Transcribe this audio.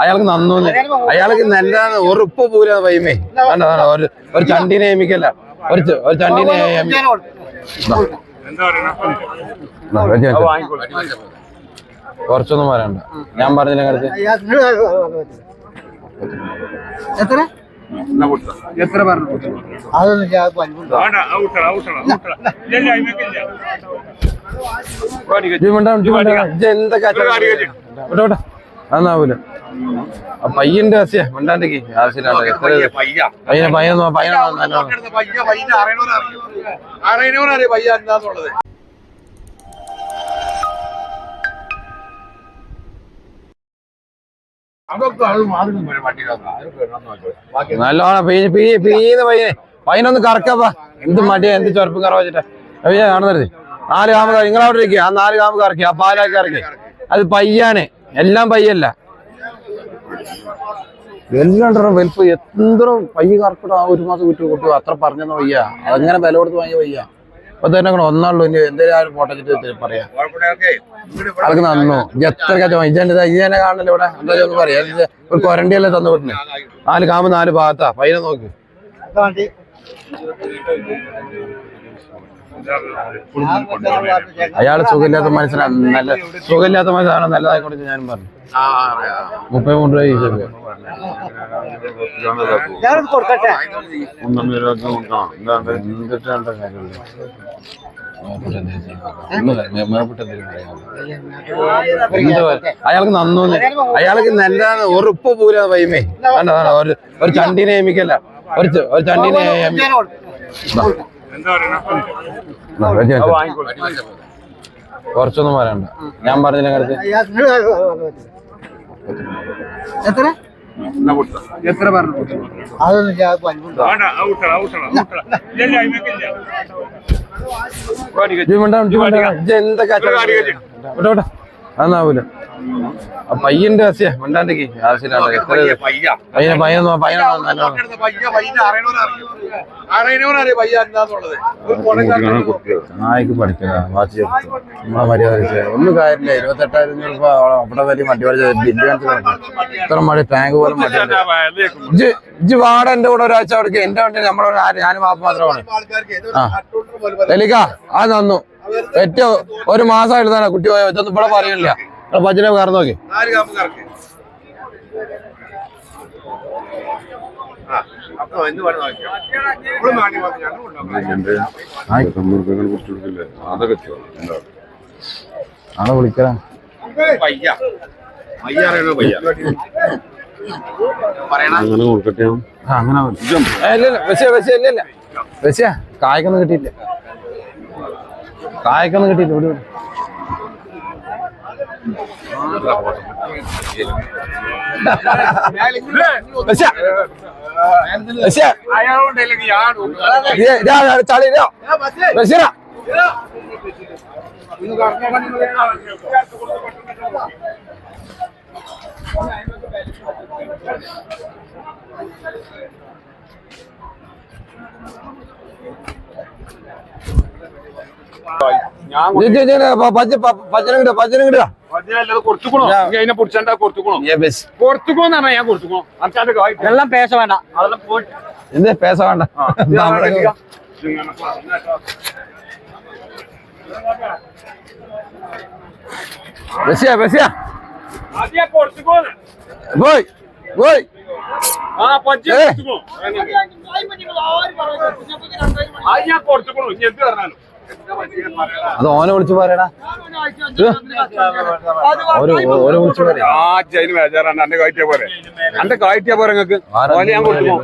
അയാൾക്ക് നന്നൂന്ന് അയാൾക്ക് നല്ലതാണ് ഉറപ്പ് പോരാ വൈമേ ഒരു ചണ്ടിനെ ഏമിക്കല്ല ഒരു ചണ്ടിനെ കുറച്ചൊന്നും വരണ്ട ഞാൻ പറഞ്ഞില്ല അടുത്ത് എത്ര പറഞ്ഞു അന്നാവൂല പയ്യന്റെ ആസ്യ മിണ്ടാണ്ടിക്ക് ആവശ്യമില്ലാണ്ട് നല്ലോണം പീന്ന് പയ്യനെ പയ്യനൊന്ന് കറക്കപ്പാ എന്ത് മടിയാ എന്ത് ചെറുപ്പം കറ വെച്ചിട്ടാ കാണുന്നത് 4 കാമ്പ് നിങ്ങളവിടെ ഇരിക്കുക ആ 4 കാമ്പ് കറക്കി ആ പാലാക്കി ഇറക്കി അത് പയ്യാനെ എല്ലാം പയ്യല്ല എല്ലാം വലുപ്പം എന്തോ പയ്യ കറക്കട്ടോ ആ 1 മാസം കുറ്റി കൊട്ടു അത്ര പറഞ്ഞെന്ന് വയ്യ അതങ്ങനെ വില കൊടുത്ത് വാങ്ങിയ വയ്യ അപ്പൊ തന്നെ ഒന്നാളുള്ളൂ ഇനി എന്തെങ്കിലും പൊട്ടച്ചിട്ട് പറയാ അതൊക്കെ നന്നു എത്ര കച്ച ഇതന്നെ കാണണല്ലോ ഇവിടെ എന്താ ഒന്ന് പറയാ ഒരു കൊരണ്ടിയല്ലേ തന്നു വിട്ടിന് 4 കാമ്പ് 4 ഭാഗത്താ പയ്യനെ നോക്ക് അയാള് സുഖമില്ലാത്ത മനസ്സിലാണ് നല്ല സുഖമില്ലാത്ത മനസ്സാണ് നല്ലതായിക്കോട്ടെ ഞാനും പറഞ്ഞു 33 അയാൾക്ക് നന്നൂന്ന് അയാൾക്ക് നല്ലതാണ് ഉറപ്പ് പോരാ വൈമേ ഒരു ചണ്ടിനെ ഏമിക്കല്ല ഒരു ചണ്ടിനെ കുറച്ചൊന്നും വരണ്ട ഞാൻ പറഞ്ഞില്ല അടുത്ത് എത്ര പറഞ്ഞു എന്തൊക്കെ അന്നാവൂല പയ്യന്റെ ആസ്യ മിണ്ടാണ്ടിക്ക് ആവശ്യമില്ലാണ്ട് നായ്ക്ക് പഠിക്കുക വാച്ച് നമ്മളെ മര്യാദ ഒന്നും കാര്യമില്ല 28,000 രൂപ അവിടെ വലിയ മടി ഇത്ര മടി ടാങ്ക് പോലെ മടി ഇജ്ജ് വാട എന്റെ കൂടെ ഒരാഴ്ച അവിടേക്ക് എന്റെ വണ്ടി നമ്മളെ ഞാനും വാപ്പ മാത്രമാണ് എലിക്ക അത് നന്നു ഏറ്റവും 1 മാസം എഴുതാനാ കുട്ടി പോയ ഇതൊന്നും ഇവിടെ പറയണില്ല ഭജന കറന്നു നോക്കി ആളെ വിളിക്കലാ അങ്ങനെ കൊടുക്കട്ടെ അങ്ങനെ കായ്ക്കൊന്നും കിട്ടിയില്ല ഇവിടെ എല്ലാം പേശ വേണ്ട എന്തേ പേശ വേണ്ട പോയി പോയി അത് ഓനെ വിളിച്ചു പറയടാ ഓനെ വിളിച്ചു പറയാ ബേജാറാണ്. എന്റെ കാറ്റിയാ പോരെ നിങ്ങൾക്ക് ഞാൻ കൊടുത്തു.